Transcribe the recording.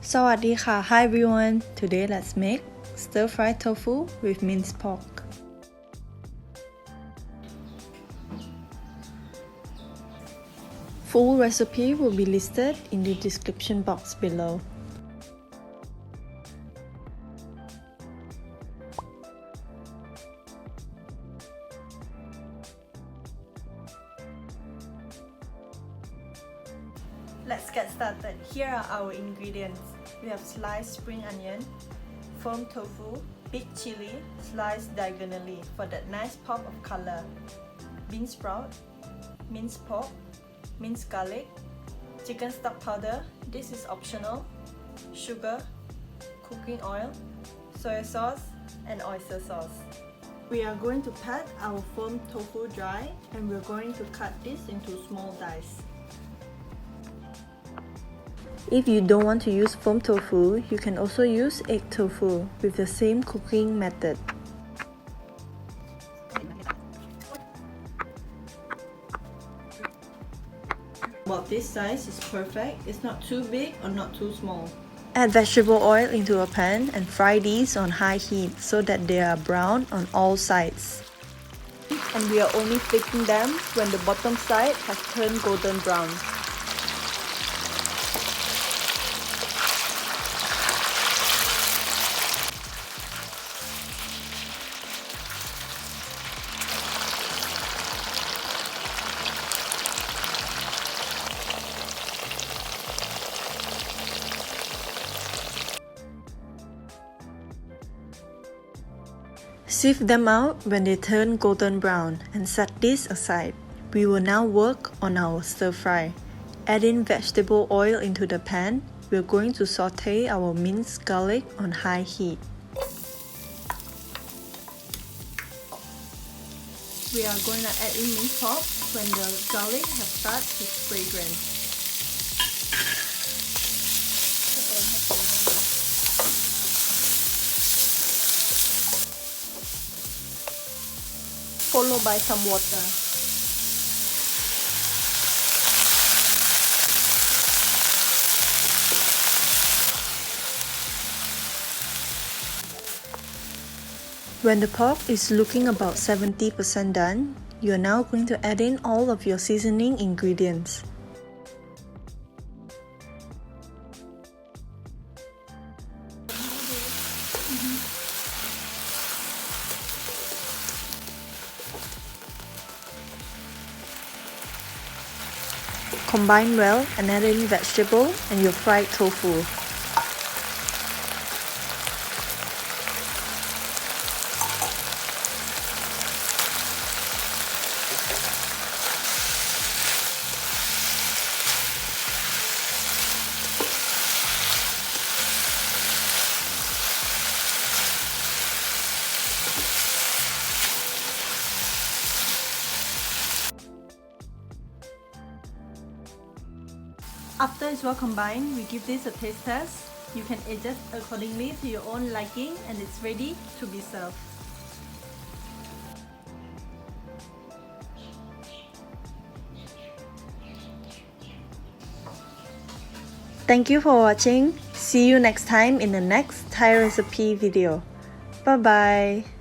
Sawadee-ka. Hi everyone. Today let's make stir-fried tofu with minced pork. Full recipe will be listed in the description box below. Let's get started. Here are our ingredients. We have sliced spring onion, foam tofu, big chili, sliced diagonally for that nice pop of color, bean sprout, minced pork, minced garlic, chicken stock powder, this is optional, sugar, cooking oil, soy sauce, and oyster sauce. We are going to pat our foam tofu dry and we're going to cut this into small dice. If you don't want to use foam tofu, you can also use egg tofu with the same cooking method. About this size is perfect. It's not too big or not too small. Add vegetable oil into a pan and fry these on high heat so that they are brown on all sides. And we are only flipping them when the bottom side has turned golden brown. Sieve them out when they turn golden brown and set this aside. We will now work on our stir fry. Add in vegetable oil into the pan. We're going to saute our minced garlic on high heat. We are going to add in minced pork when the garlic has started its fragrance. Followed by some water. When the pork is looking about 70% done, you are now going to add in all of your seasoning ingredients. Combine well and add in vegetable and your fried tofu. After it's well combined, we give this a taste test. You can adjust accordingly to your own liking and it's ready to be served. Thank you for watching. See you next time in the next Thai recipe video. Bye bye.